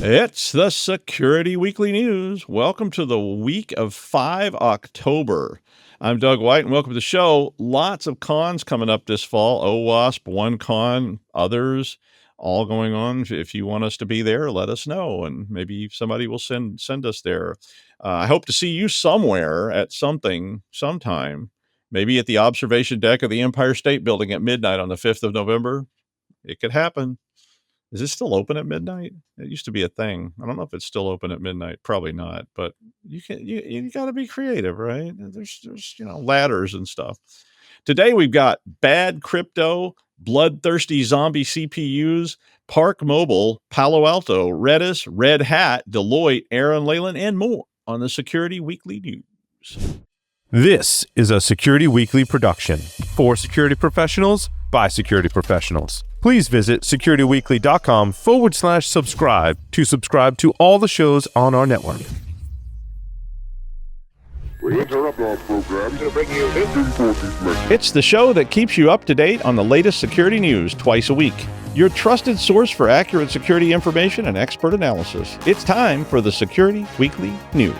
It's the Security Weekly News. Welcome to the week of 5 October. I'm Doug White, and welcome to the show. Lots of cons coming up this fall. OWASP, OneCon, others, all going on. If you want us to be there, let us know, and maybe somebody will send us there. I hope to see you somewhere at something, sometime. Maybe at the observation deck of the Empire State Building at midnight on the 5th of November. It could happen. Is it still open at midnight? It used to be a thing. I don't know if it's still open at midnight. Probably not, but you got to be creative, right? There's ladders and stuff. Today we've got bad crypto, bloodthirsty zombie CPUs, Park Mobile, Palo Alto, Redis, Red Hat, Deloitte, Aaran Leyland, and more on the Security Weekly News. This is a Security Weekly production for security professionals by security professionals. Please visit securityweekly.com/subscribe to subscribe to all the shows on our network. We interrupt our program to bring you this important message. It's the show that keeps you up to date on the latest security news twice a week. Your trusted source for accurate security information and expert analysis. It's time for the Security Weekly News.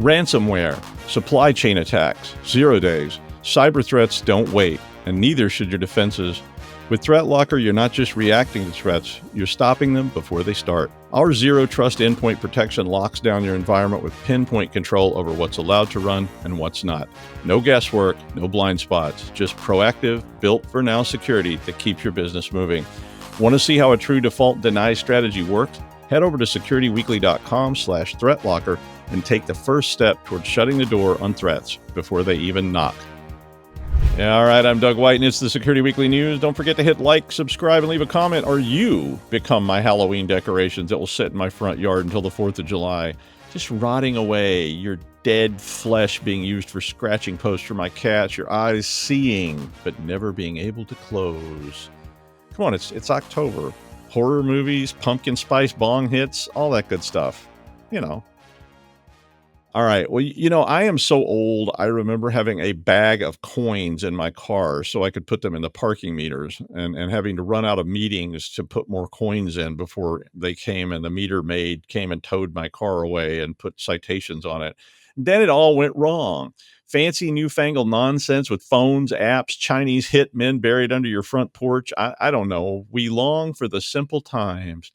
Ransomware, supply chain attacks, 0 days, cyber threats don't wait, and neither should your defenses. With ThreatLocker, you're not just reacting to threats, you're stopping them before they start. Our zero trust endpoint protection locks down your environment with pinpoint control over what's allowed to run and what's not. No guesswork, no blind spots, just proactive, built for now security that keeps your business moving. Want to see how a true default deny strategy works? Head over to securityweekly.com/threatlocker and take the first step towards shutting the door on threats before they even knock. Yeah, all right, I'm Doug White, and it's the Security Weekly News. Don't forget to hit like, subscribe, and leave a comment, or you become my Halloween decorations that will sit in my front yard until the 4th of July. Just rotting away, your dead flesh being used for scratching posts for my cats, your eyes seeing, but never being able to close. Come on, it's October. Horror movies, pumpkin spice bong hits, all that good stuff. All right. Well, I am so old. I remember having a bag of coins in my car so I could put them in the parking meters and having to run out of meetings to put more coins in before they came and the meter maid came and towed my car away and put citations on it. Then it all went wrong. Fancy newfangled nonsense with phones, apps, Chinese hitmen buried under your front porch. I don't know. We long for the simple times.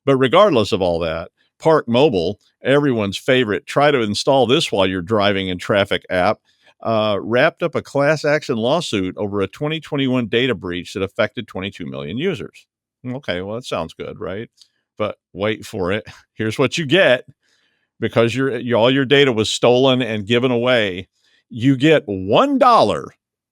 But regardless of all that, Park Mobile, everyone's favorite, try to install this while you're driving in traffic app, wrapped up a class action lawsuit over a 2021 data breach that affected 22 million users. Okay, well, that sounds good, right? But wait for it. Here's what you get. Because all your data was stolen and given away, you get $1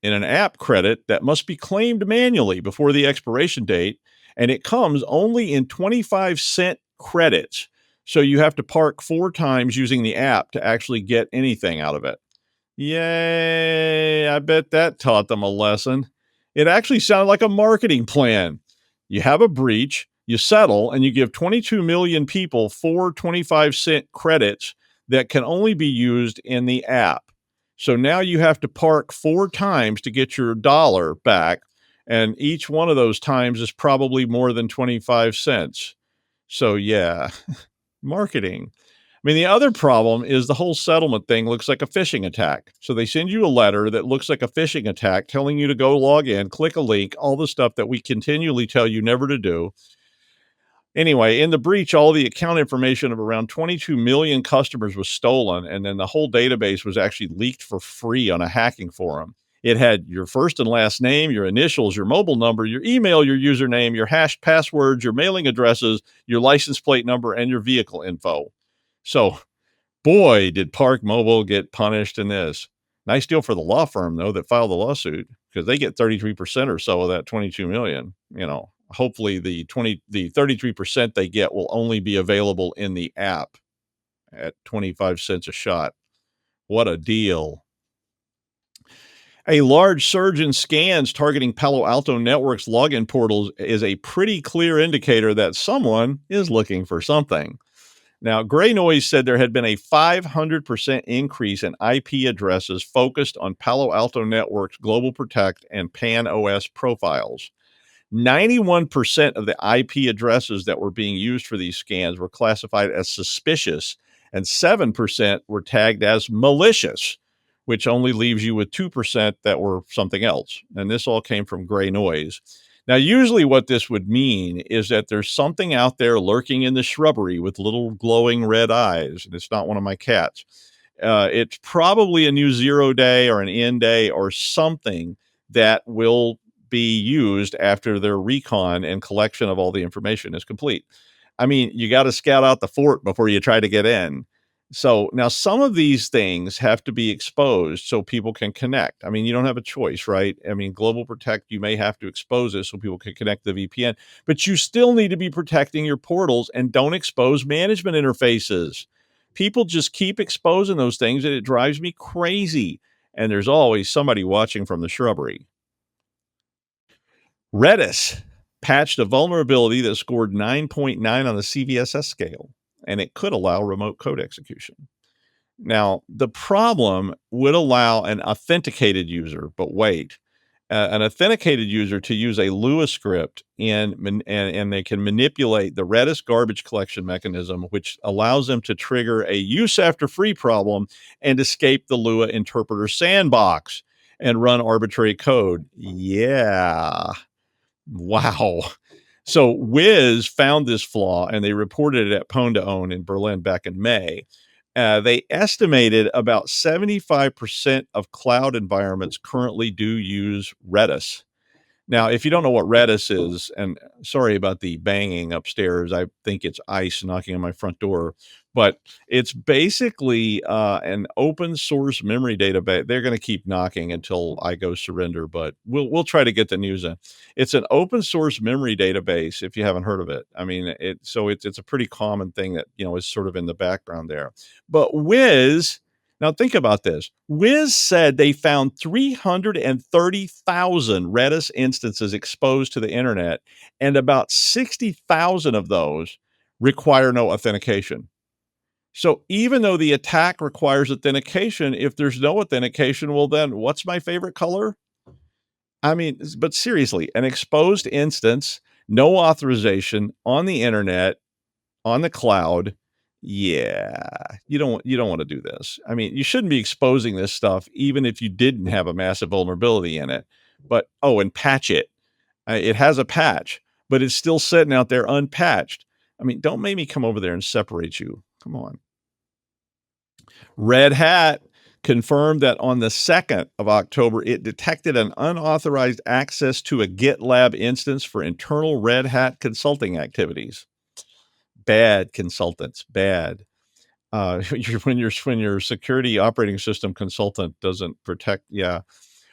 in an app credit that must be claimed manually before the expiration date, and it comes only in 25-cent credits. So you have to park 4 times using the app to actually get anything out of it. Yay, I bet that taught them a lesson. It actually sounded like a marketing plan. You have a breach, you settle, and you give 22 million people 4 25-cent credits that can only be used in the app. So now you have to park 4 times to get your dollar back, and each one of those times is probably more than 25 cents. So yeah, marketing. I mean, the other problem is the whole settlement thing looks like a phishing attack. So they send you a letter that looks like a phishing attack telling you to go log in, click a link, all the stuff that we continually tell you never to do. Anyway, in the breach, all the account information of around 22 million customers was stolen, and then the whole database was actually leaked for free on a hacking forum. It had your first and last name, your initials, your mobile number, your email, your username, your hashed passwords, your mailing addresses, your license plate number, and your vehicle info. So, boy, did Park Mobile get punished in this. Nice deal for the law firm, though, that filed the lawsuit, because they get 33% or so of that 22 million. Hopefully the 33% they get will only be available in the app at 25 cents a shot. What a deal. A large surge in scans targeting Palo Alto Network's login portals is a pretty clear indicator that someone is looking for something. Now, Gray Noise said there had been a 500% increase in IP addresses focused on Palo Alto Network's Global Protect and Pan OS profiles. 91% of the IP addresses that were being used for these scans were classified as suspicious, and 7% were tagged as malicious, which only leaves you with 2% that were something else. And this all came from Gray Noise. Now, usually what this would mean is that there's something out there lurking in the shrubbery with little glowing red eyes, and it's not one of my cats. It's probably a new 0 day or an end day or something that will be used after their recon and collection of all the information is complete. I mean, you got to scout out the fort before you try to get in. So now some of these things have to be exposed so people can connect. I mean, you don't have a choice, right? I mean, Global Protect, you may have to expose it so people can connect to the VPN, but you still need to be protecting your portals and don't expose management interfaces. People just keep exposing those things and it drives me crazy. And there's always somebody watching from the shrubbery. Redis patched a vulnerability that scored 9.9 on the CVSS scale, and it could allow remote code execution. Now, the problem would allow an authenticated user, but wait, an authenticated user to use a Lua script and they can manipulate the Redis garbage collection mechanism, which allows them to trigger a use after free problem and escape the Lua interpreter sandbox and run arbitrary code. Yeah. Wow. So Wiz found this flaw and they reported it at Pwn to Own in Berlin back in May. They estimated about 75% of cloud environments currently do use Redis. Now, if you don't know what Redis is, and sorry about the banging upstairs, I think it's ice knocking on my front door, but it's basically an open source memory database. They're going to keep knocking until I go surrender, but we'll try to get the news in. It's an open source memory database. If you haven't heard of it, I mean, it's a pretty common thing that is sort of in the background there. But Wiz. Now, think about this. Wiz said they found 330,000 Redis instances exposed to the internet, and about 60,000 of those require no authentication. So even though the attack requires authentication, if there's no authentication, well, then what's my favorite color? I mean, but seriously, an exposed instance, no authorization on the internet, on the cloud. Yeah, you don't want to do this. I mean, you shouldn't be exposing this stuff even if you didn't have a massive vulnerability in it. But and patch it. It has a patch, but it's still sitting out there unpatched. I mean, don't make me come over there and separate you. Come on. Red Hat confirmed that on the 2nd of October, it detected an unauthorized access to a GitLab instance for internal Red Hat consulting activities. Bad consultants, bad. When your security operating system consultant doesn't protect, yeah.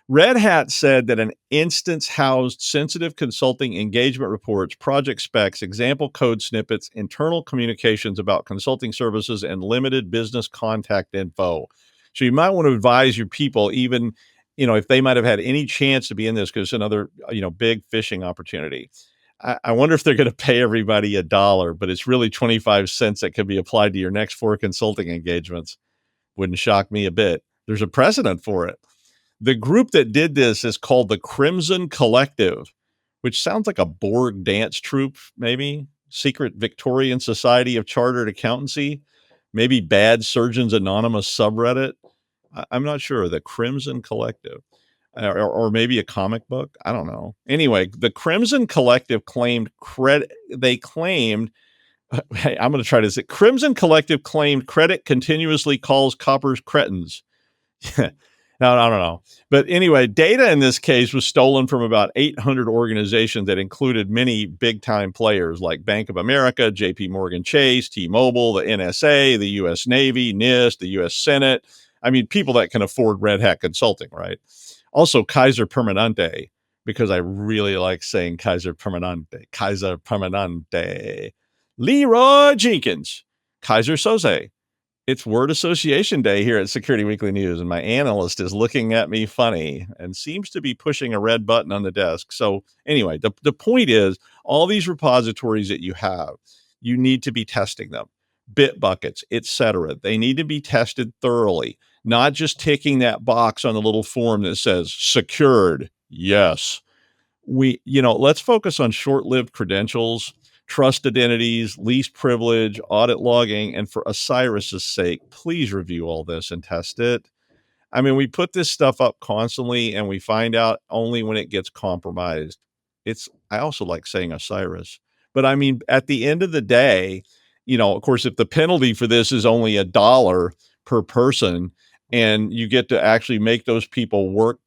Red Hat said that an instance housed sensitive consulting engagement reports, project specs, example code snippets, internal communications about consulting services, and limited business contact info. So you might want to advise your people, even if they might have had any chance to be in this, because it's another big phishing opportunity. I wonder if they're going to pay everybody $1, but it's really 25 cents that could be applied to your next 4 consulting engagements. Wouldn't shock me a bit. There's a precedent for it. The group that did this is called the Crimson Collective, which sounds like a Borg dance troupe, maybe. Secret Victorian Society of Chartered Accountancy, maybe Bad Surgeons Anonymous subreddit. I'm not sure. The Crimson Collective. Or maybe a comic book. I don't know. Anyway, the Crimson Collective claimed credit. They claimed, hey, I'm going to try this. Crimson Collective claimed credit continuously calls coppers cretins. No, I don't know. But anyway, data in this case was stolen from about 800 organizations that included many big time players like Bank of America, JP Morgan Chase, T-Mobile, the NSA, the U.S. Navy, NIST, the U.S. Senate. I mean, people that can afford Red Hat consulting, right? Also, Kaiser Permanente, because I really like saying Kaiser Permanente. Kaiser Permanente. Leroy Jenkins. Kaiser Soze. It's word association day here at Security Weekly News, and my analyst is looking at me funny and seems to be pushing a red button on the desk. So anyway, the point is, all these repositories that you have, you need to be testing them. Bitbuckets, etc. They need to be tested thoroughly, not just ticking that box on the little form that says secured, yes. Let's focus on short-lived credentials, trust identities, least privilege, audit logging, and for Osiris's sake, please review all this and test it. I mean, we put this stuff up constantly and we find out only when it gets compromised. I also like saying Osiris, but I mean, at the end of the day, of course, if the penalty for this is only $1 per person and you get to actually make those people work,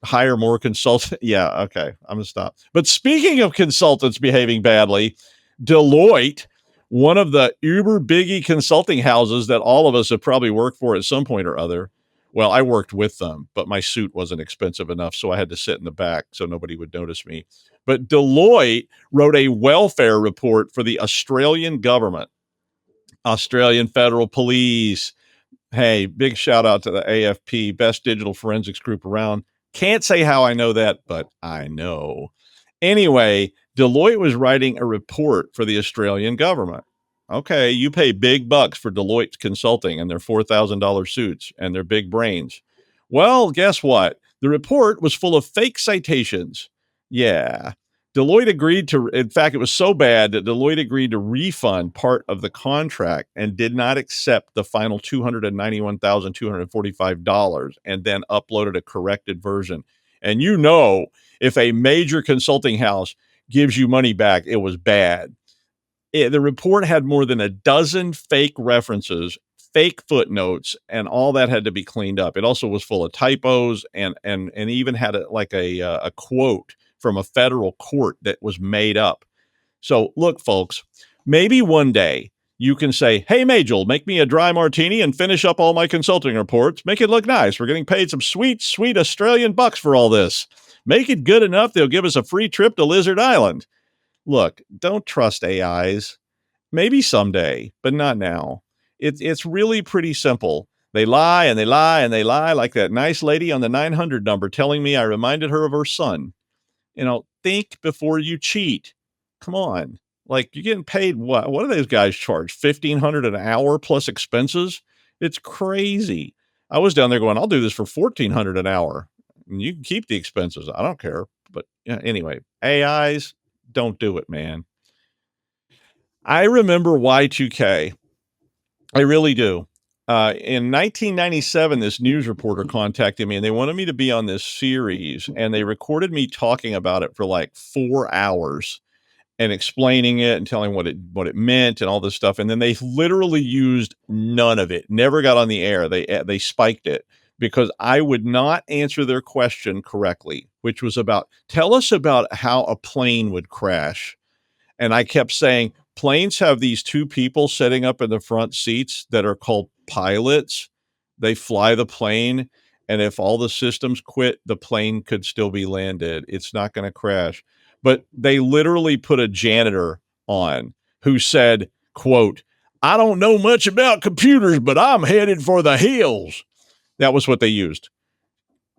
hire more consultants. Yeah. Okay. I'm gonna stop. But speaking of consultants behaving badly, Deloitte, one of the uber biggie consulting houses that all of us have probably worked for at some point or other. Well, I worked with them, but my suit wasn't expensive enough, so I had to sit in the back so nobody would notice me. But Deloitte wrote a welfare report for the Australian government, Australian Federal Police. Hey, big shout out to the AFP, best digital forensics group around. Can't say how I know that, but I know. Anyway, Deloitte was writing a report for the Australian government. Okay, you pay big bucks for Deloitte Consulting and their $4,000 suits and their big brains. Well, guess what? The report was full of fake citations. Yeah. Deloitte agreed to, in fact, it was so bad that Deloitte agreed to refund part of the contract and did not accept the final $291,245 and then uploaded a corrected version. And if a major consulting house gives you money back, it was bad. The report had more than a dozen fake references, fake footnotes, and all that had to be cleaned up. It also was full of typos and even had a quote from a federal court that was made up. So look, folks, maybe one day you can say, hey, Majel, make me a dry martini and finish up all my consulting reports. Make it look nice. We're getting paid some sweet, sweet Australian bucks for all this. Make it good enough they'll give us a free trip to Lizard Island. Look, don't trust AIs. Maybe someday, but not now. It's really pretty simple. They lie and they lie and they lie, like that nice lady on the 900 number telling me I reminded her of her son. Think before you cheat. Come on. Like, you're getting paid what? What do those guys charge? $1,500 an hour plus expenses? It's crazy. I was down there going, I'll do this for $1,400 an hour. And you can keep the expenses. I don't care. But anyway, AIs, don't do it, man. I remember Y2K. I really do. In 1997, this news reporter contacted me and they wanted me to be on this series, and they recorded me talking about it for like 4 hours and explaining it and telling what it meant and all this stuff. And then they literally used none of it, never got on the air. They spiked it because I would not answer their question correctly, which was tell us about how a plane would crash. And I kept saying, planes have these two people sitting up in the front seats that are called pilots. They fly the plane, and if all the systems quit, the plane could still be landed. It's not going to crash. But they literally put a janitor on who said, quote, I don't know much about computers, but I'm headed for the hills. That was what they used.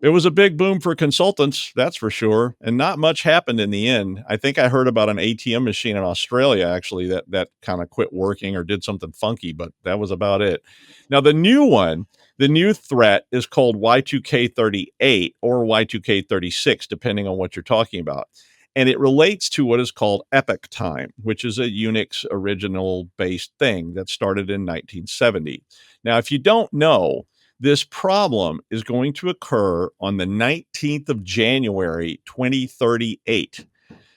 It was a big boom for consultants, that's for sure. And not much happened in the end. I think I heard about an ATM machine in Australia, actually, that kind of quit working or did something funky, but that was about it. Now, the new threat is called Y2K38 or Y2K36, depending on what you're talking about. And it relates to what is called epoch time, which is a Unix original based thing that started in 1970. Now, if you don't know, this problem is going to occur on the 19th of January, 2038.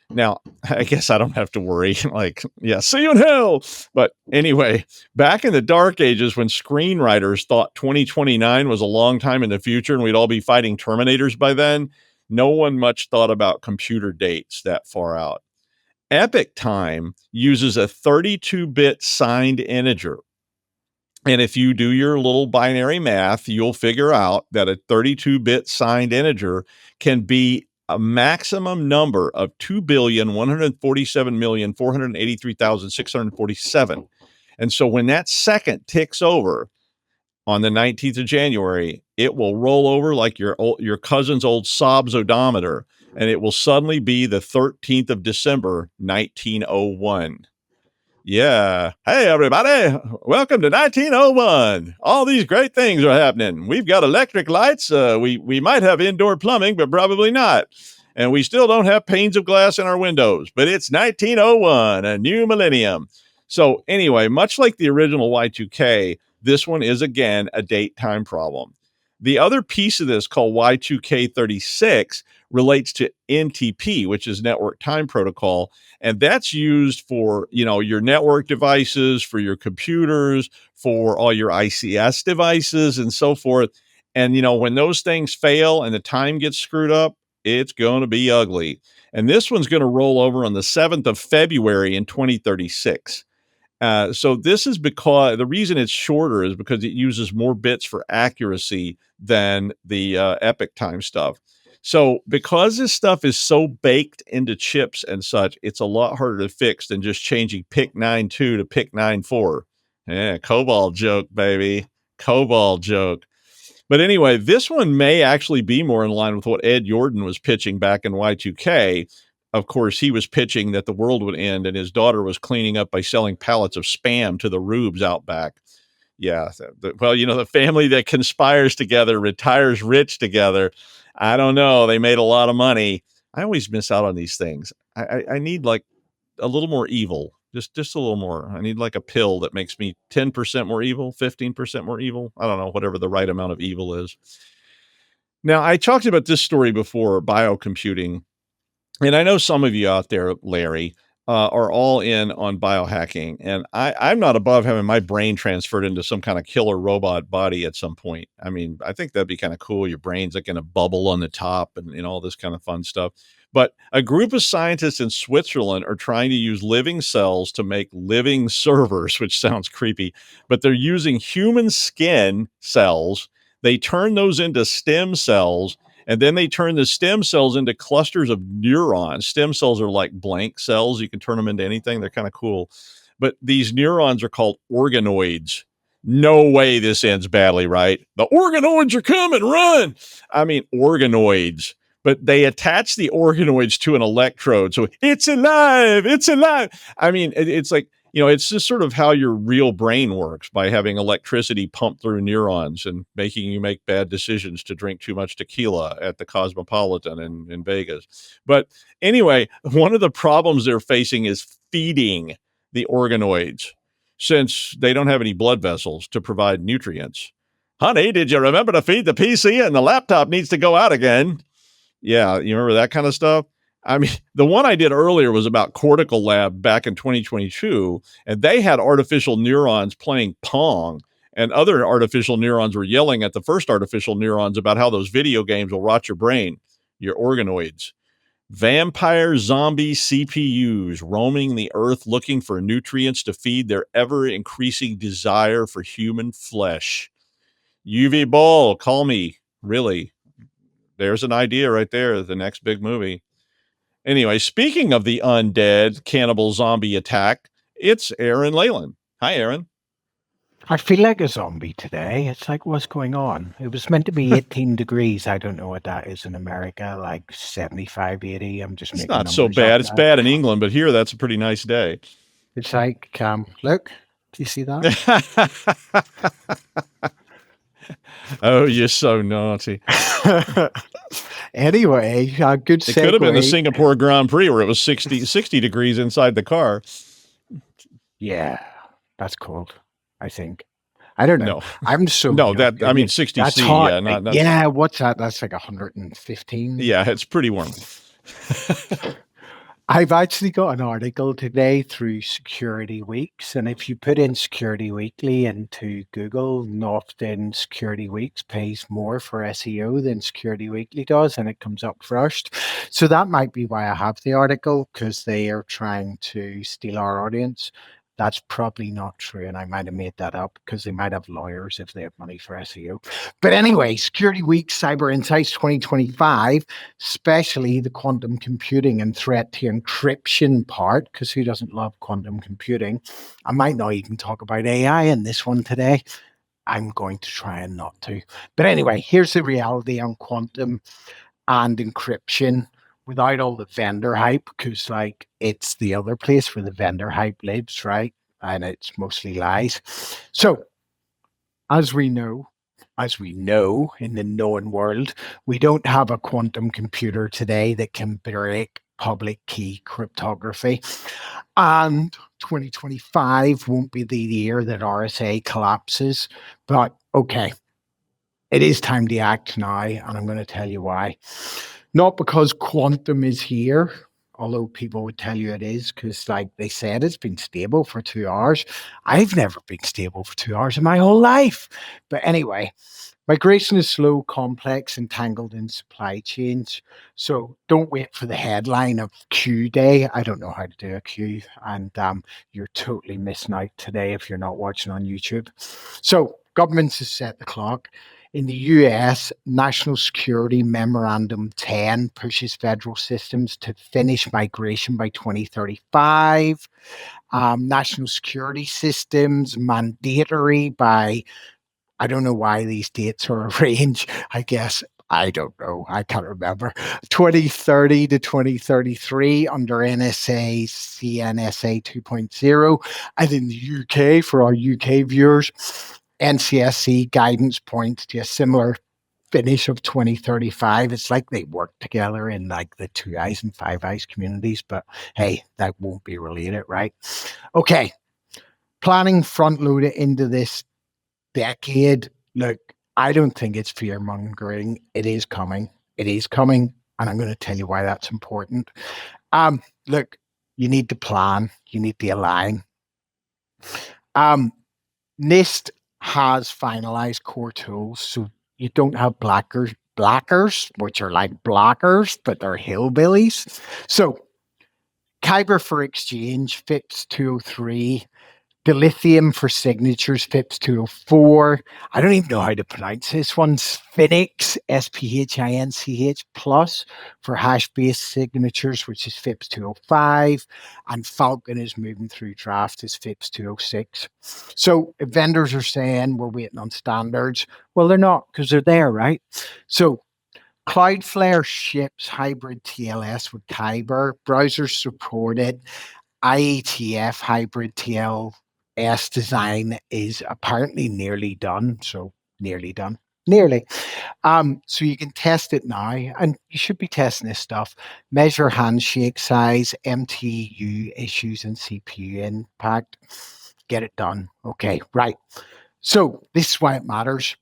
Now, I guess I don't have to worry. See you in hell. But anyway, back in the dark ages when screenwriters thought 2029 was a long time in the future and we'd all be fighting Terminators by then, no one much thought about computer dates that far out. Epoch time uses a 32-bit signed integer. And if you do your little binary math, you'll figure out that a 32-bit signed integer can be a maximum number of 2,147,483,647. And so when that second ticks over on the 19th of January, it will roll over like your cousin's old Sobs odometer, and it will suddenly be the 13th of December, 1901. Yeah. Hey, everybody. Welcome to 1901. All these great things are happening. We've got electric lights. We might have indoor plumbing, but probably not. And we still don't have panes of glass in our windows, but it's 1901, a new millennium. So anyway, much like the original Y2K, this one is again a date time problem. The other piece of this called Y2K36 relates to NTP, which is Network Time Protocol. And that's used for, your network devices, for your computers, for all your ICS devices and so forth. And, when those things fail and the time gets screwed up, it's going to be ugly. And this one's going to roll over on the 7th of February in 2036. So this is because the reason it's shorter is because it uses more bits for accuracy than the Epic time stuff. So because this stuff is so baked into chips and such, it's a lot harder to fix than just changing PIC 9.2 to PIC 9.4. Yeah, COBOL joke, baby. COBOL joke. But anyway, this one may actually be more in line with what Ed Jordan was pitching back in Y2K. Of course, he was pitching that the world would end and his daughter was cleaning up by selling pallets of Spam to the rubes out back. Yeah. The family that conspires together retires rich together. I don't know. They made a lot of money. I always miss out on these things. I need like a little more evil. Just a little more. I need like a pill that makes me 10% more evil, 15% more evil. I don't know, whatever the right amount of evil is. Now, I talked about this story before, biocomputing. And I know some of you out there, Larry, are all in on biohacking. And I'm not above having my brain transferred into some kind of killer robot body at some point. I mean, I think that'd be kind of cool. Your brain's like in a bubble on the top and all this kind of fun stuff. But a group of scientists in Switzerland are trying to use living cells to make living servers, which sounds creepy, but they're using human skin cells. They turn those into stem cells, and then they turn the stem cells into clusters of neurons. Stem cells are like blank cells. You can turn them into anything. They're kind of cool. But these neurons are called organoids. No way this ends badly, right? The organoids are coming, run. I mean, organoids. But they attach the organoids to an electrode. So it's alive. It's alive. I mean, it's like, it's just sort of how your real brain works by having electricity pumped through neurons and making you make bad decisions to drink too much tequila at the Cosmopolitan in Vegas. But anyway, one of the problems they're facing is feeding the organoids since they don't have any blood vessels to provide nutrients. Honey, did you remember to feed the PC and the laptop needs to go out again? Yeah, you remember that kind of stuff? I mean, the one I did earlier was about Cortical Lab back in 2022, and they had artificial neurons playing Pong, and other artificial neurons were yelling at the first artificial neurons about how those video games will rot your brain, your organoids. Vampire zombie CPUs roaming the earth looking for nutrients to feed their ever-increasing desire for human flesh. UV Ball, call me, really. There's an idea right there, the next big movie. Anyway, speaking of the undead cannibal zombie attack, it's Aaran Leyland. Hi, Aaron. I feel like a zombie today. It's like, what's going on? It was meant to be 18 degrees. I don't know what that is in America, like 75, 80. I'm just making It's not so numbers bad. up It's now. bad in England, but here that's a pretty nice day. It's like, look, do you see that? Oh, you're so naughty. Anyway, good segue. It could have been the Singapore Grand Prix where it was 60 degrees inside the car. Yeah, that's cold, I think. I don't know. No. I'm so No, young. that I mean 60 That's C. hot. Yeah, not yeah, what's that? That's like 115. Yeah, it's pretty warm. I've actually got an article today through Security Weeks, and if you put in Security Weekly into Google, often Security Weeks pays more for SEO than Security Weekly does, and it comes up first. So that might be why I have the article, because they are trying to steal our audience. That's probably not true, and I might have made that up because they might have lawyers if they have money for SEO. But anyway, Security Week Cyber Insights 2025, especially the quantum computing and threat to encryption part, because who doesn't love quantum computing? I might not even talk about AI in this one today. I'm going to try and not to. But anyway, here's the reality on quantum and encryption without all the vendor hype, because like it's the other place where the vendor hype lives, right? And it's mostly lies. So as we know, as we know in the known world, we don't have a quantum computer today that can break public key cryptography. And 2025 won't be the year that RSA collapses. But okay, it is time to act now, and I'm going to tell you why. Not because quantum is here, although people would tell you it is, because like they said, it's been stable for 2 hours. I've never been stable for 2 hours in my whole life. But anyway, migration is slow, complex, and tangled in supply chains. So don't wait for the headline of Q Day. I don't know how to do a Q, and you're totally missing out today if you're not watching on YouTube. So governments have set the clock. In the US, National Security Memorandum 10 pushes federal systems to finish migration by 2035. National security systems mandatory by, I don't know why these dates are arranged. I guess, I don't know. I can't remember. 2030 to 2033 under NSA CNSA 2.0. And in the UK, for our UK viewers, NCSC guidance points to a similar finish of 2035. It's like they work together in like the Two Eyes and Five Eyes communities, but hey, that won't be related, right? Okay. Planning front loaded into this decade. Look, I don't think it's fear mongering. It is coming. It is coming. And I'm going to tell you why that's important. Look, you need to plan. You need to align. NIST has finalized core tools, so you don't have blackers, which are like blockers, but they're hillbillies. So Kyber for exchange, FIPS 203, Dilithium for signatures, FIPS 204. I don't even know how to pronounce this one. Sphinx, SPHINCH plus for hash-based signatures, which is FIPS 205. And Falcon is moving through draft as FIPS 206. So if vendors are saying we're waiting on standards, well, they're not, because they're there, right? So Cloudflare ships hybrid TLS with Kyber. Browsers support it. IETF hybrid TLS design is apparently nearly done. So nearly done. Nearly. So you can test it now, and you should be testing this stuff. Measure handshake size, MTU issues, and CPU impact. Get it done. Okay, right. So this is why it matters.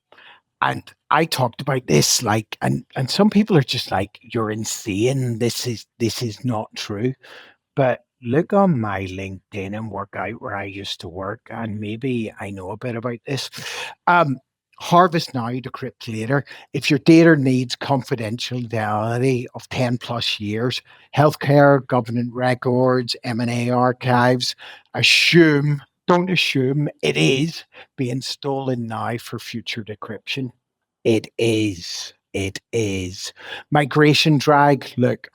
And I talked about this, like, and some people are just like, you're insane. This is not true. But look on my LinkedIn and work out where I used to work, and maybe I know a bit about this. Harvest now, decrypt later. If your data needs confidentiality of 10 plus years, healthcare, government records, M&A archives, don't assume it is being stolen now for future decryption. It is. It is. Migration drag. Look,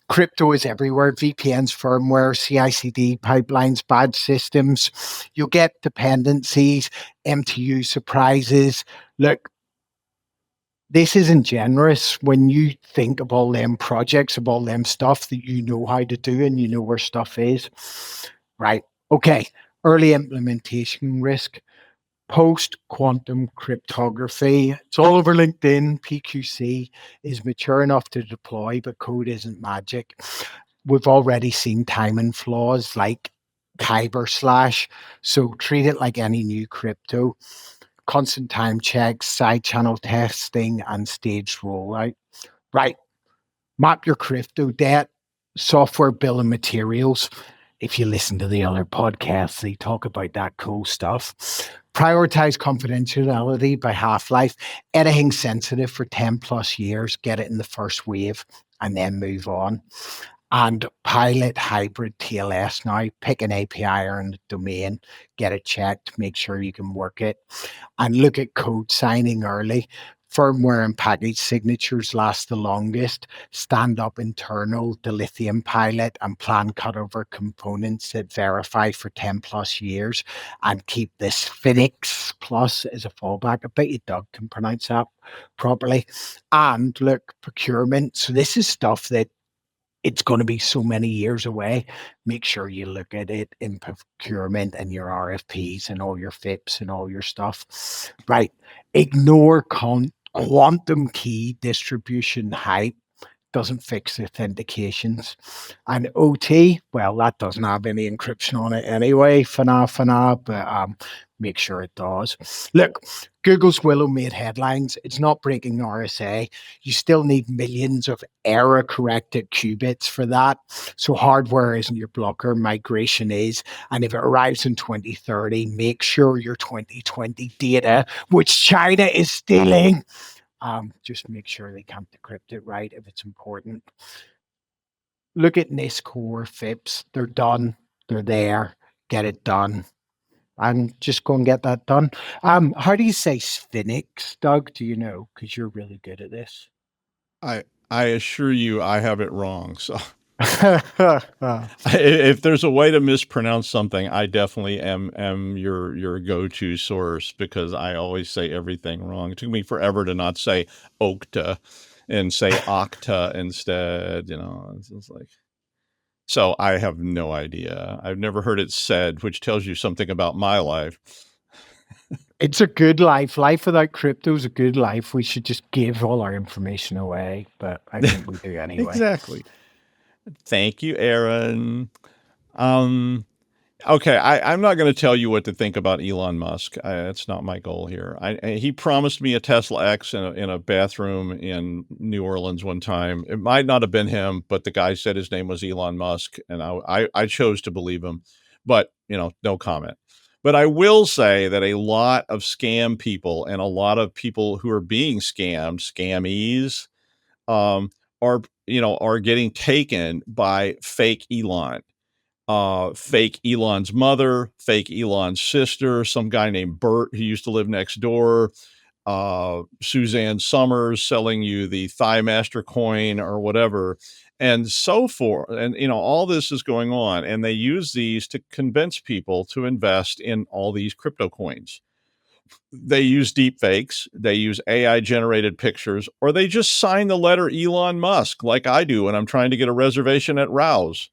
crypto is everywhere. VPNs, firmware, CI/CD pipelines, bad systems. You'll get dependencies, MTU surprises. Look, this isn't generous when you think of all them projects, of all them stuff that you know how to do and you know where stuff is. Right. Okay. Early implementation risk. Post-quantum cryptography. It's all over LinkedIn. PQC is mature enough to deploy, but code isn't magic. We've already seen timing flaws like Kyber slash. So treat it like any new crypto. Constant time checks, side channel testing, and staged rollout. Right. Map your crypto debt, software bill of materials. If you listen to the other podcasts, they talk about that cool stuff. Prioritize confidentiality by half-life. Anything sensitive for 10 plus years, get it in the first wave and then move on. And pilot hybrid TLS now. Pick an API or a domain, get it checked, make sure you can work it. And look at code signing early. Firmware and package signatures last the longest. Stand up internal Dilithium pilot and plan cutover components that verify for 10 plus years, and keep this Phoenix Plus as a fallback. I bet you Doug can pronounce that properly. And look, procurement. So this is stuff that it's going to be so many years away. Make sure you look at it in procurement and your RFPs and all your FIPS and all your stuff. Right. Ignore quantum key distribution hype. Doesn't fix authentications. And OT, well, that doesn't have any encryption on it anyway, for now, but make sure it does. Look, Google's Willow made headlines. It's not breaking RSA. You still need millions of error-corrected qubits for that. So hardware isn't your blocker, migration is. And if it arrives in 2030, make sure your 2020 data, which China is stealing, just make sure they can't decrypt it, right, if it's important. Look at NIST core FIPS. They're done. They're there. Get it done. And just go and get that done. How do you say Sphinx, Doug? Do you know? Because you're really good at this. I assure you I have it wrong. So if there's a way to mispronounce something, I definitely am your go-to source, because I always say everything wrong. It took me forever to not say Okta and say Okta instead. It's like, so I have no idea. I've never heard it said, which tells you something about my life. It's a good life. Life without crypto is a good life. We should just give all our information away, but I think we do anyway. Exactly. Thank you, Aaron. Okay, I'm not going to tell you what to think about Elon Musk. That's not my goal here. He promised me a Tesla X in a bathroom in New Orleans one time. It might not have been him, but the guy said his name was Elon Musk, and I chose to believe him. But, no comment. But I will say that a lot of scam people and a lot of people who are being scammed, scammies, are getting taken by fake Elon. Fake Elon's mother, fake Elon's sister, some guy named Bert who used to live next door, Suzanne Summers selling you the ThighMaster coin or whatever, and so forth. And, all this is going on, and they use these to convince people to invest in all these crypto coins. They use deep fakes, they use AI generated pictures, or they just sign the letter Elon Musk like I do when I'm trying to get a reservation at Rouse.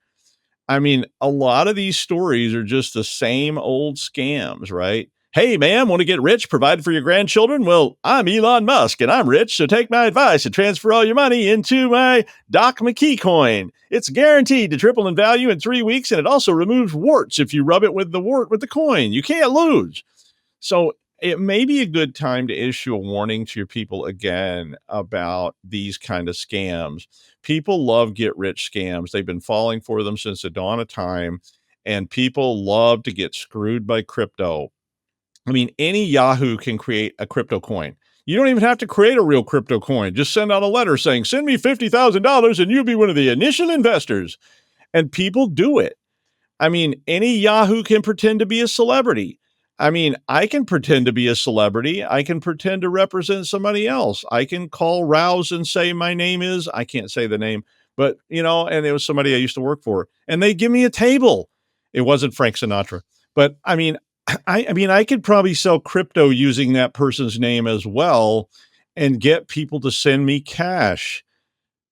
I mean, a lot of these stories are just the same old scams, right? Hey, ma'am, want to get rich, provide for your grandchildren? Well, I'm Elon Musk and I'm rich, so take my advice and transfer all your money into my Doc McKee coin. It's guaranteed to triple in value in 3 weeks, and it also removes warts if you rub it with the wart with the coin. You can't lose. So it may be a good time to issue a warning to your people again about these kind of scams. People love get rich scams. They've been falling for them since the dawn of time, and people love to get screwed by crypto. I mean, any Yahoo can create a crypto coin. You don't even have to create a real crypto coin. Just send out a letter saying, send me $50,000 and you'll be one of the initial investors. And people do it. I mean, any Yahoo can pretend to be a celebrity. I mean, I can pretend to be a celebrity. I can pretend to represent somebody else. I can call Rouse and say my name is, I can't say the name, but, and it was somebody I used to work for, and they give me a table. It wasn't Frank Sinatra, but I mean, I could probably sell crypto using that person's name as well and get people to send me cash.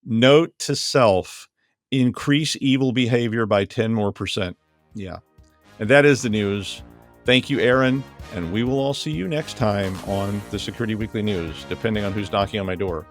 Note to self, increase evil behavior by 10% more. Yeah. And that is the news. Thank you, Aaron, and we will all see you next time on the Security Weekly News, depending on who's knocking on my door.